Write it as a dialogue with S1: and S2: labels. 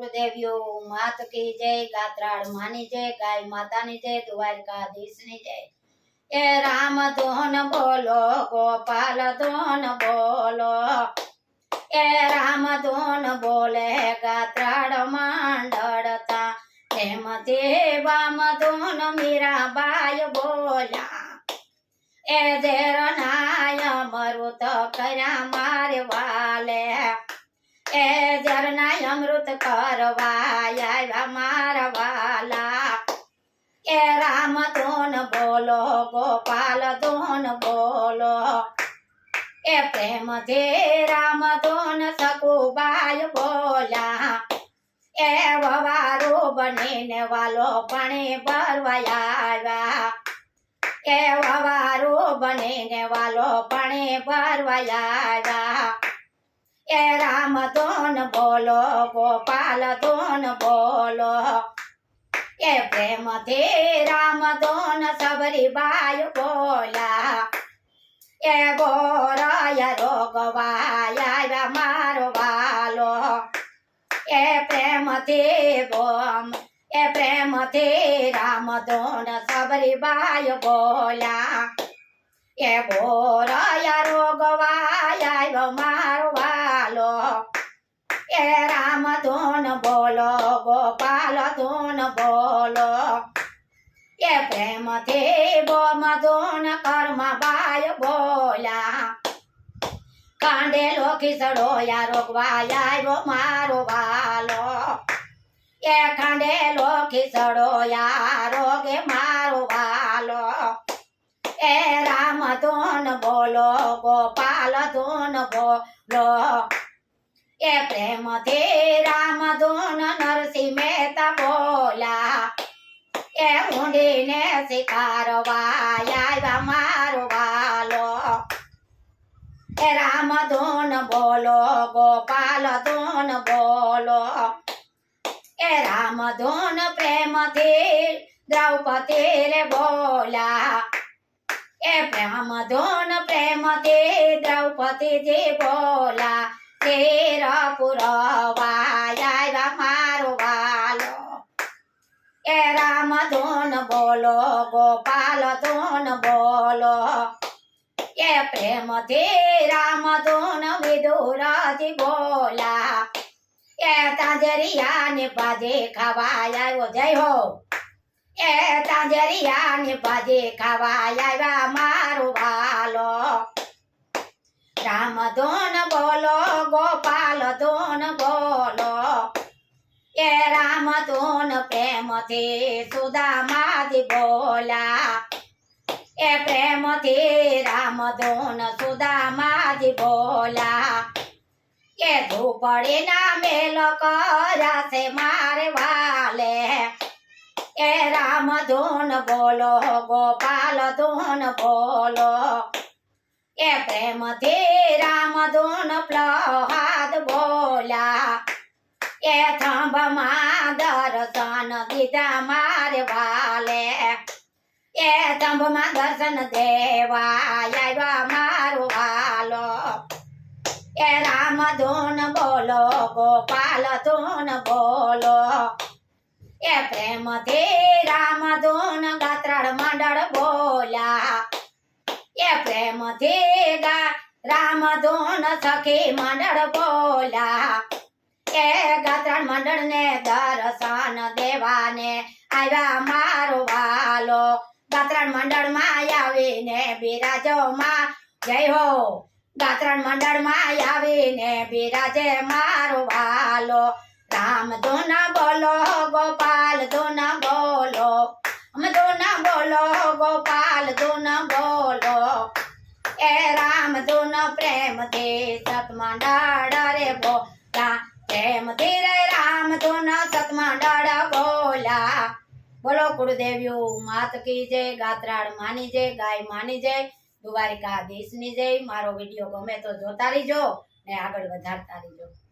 S1: कुलदेवियो मात की जय, गात्राड़ मानी जय, गाय माता नी जय, द्वारकाधीश नी जय। ए राम धोन बोलो, गोपाल धोन बोलो, ए राम धोन बोले गात्राड़ मांडड़ता, हेम देवाम धोन मीरा बाय बोला, ए देर नाय मरुत कर्या मारे वाले, ए जरना अमृत करवाया मारा वाला, ए राम धोन बोलो, गोपाल धोन बोलो, ए प्रेम दे राम धोन सकुबाई बोला, ए ववारो बने वालो पानी भरवाया, ए ववारो बने वालो पानी भरवाया, ए राम धोन बोलो, गोपाल धोन बोलो, ए प्रेम दे राम धोन सबरी बाय बोला, ए गोराया रोगवाया मारो वालो, ए प्रेम दे बोम, ए प्रेम दे राम धोन सबरी बाय बोला, ए गोराया रोगवाया मारो वालो, ए राम धोन बोलो, गोपाल धोन बोलो, ए प्रेम दे बोम धोन कर्म बाय बोला, कांडे लो खिसड़ो या रोगवाया वो मारो वालो, ए कांडे लो खिसड़ो या रोगे मारो वालो, ए राम धोन बोलो, गोपाल धोन बोलो, ए प्रेम दे राम धोन नरसिंह मेहता बोला, ए ऊंडी ने शिकारवाया मारो वालो, ए राम धोन बोलो, गोपाल धोन बोलो, ए राम धोन प्रेम दे द्रौपदी रे बोला, ए प्रेम धोन प्रेम दे द्रौपदी जी बोला, तेरा पुरवाया मारो वालो, ए राम धोन बोलो, गोपाल धोन बोलो, ए प्रेम दे राम धोन विदुरा जी बोला, ए तांजरिया ने बाजे खवाया वो जय हो, ए तांजरिया ने बाजे खवाया मारो वालो, राम धोन बोलो, गोपाल धोन बोलो, ए राम धोन प्रेम थे सुदामा जी बोला, ए प्रेम थे राम धोन सुदामा जी बोला, ए धूपड़े ना मेल करा से मारे वाले, ए राम धोन बोलो, गोपाल धोन बोलो, ए प्रेम दे राम धोन प्रहलाद बोला, ए थंब मा दर्शन दीदा मारे वाले, ए थंब मा दर्शन देवाया मारो वालो, ए राम धोन बोलो, गोपाल धोन बोलो, ए प्रेम दे राम धोन गात्राड़ मंडल बोला, ए प्रेम देगा राम धोन सखी मंडल बोला, ए गात्राड़ मंडल ने दर्शन देवाने आया मारो वालो, गात्राड़ मंडल मायावी ने बिराजो मा जय हो, गात्राड़ मंडल मायावी ने बिराजे मारो वालो, राम धोन बोलो, गोपाल धोन बोलो, हम धोन बोलो, गोपाल धोन बोलो, ए राम धोन प्रेम दे सतमंडल रे बोला, प्रेम दे रे राम धोन सतमंडल बोला। बोलो कुलदेवियो मात की जय, गात्राड़ मानी जय, गाय मानी जय, द्वारकाधीश नी जय। मारो विडियो गमे तो जोता रहीजो ने आगळ वधारता रहीजो।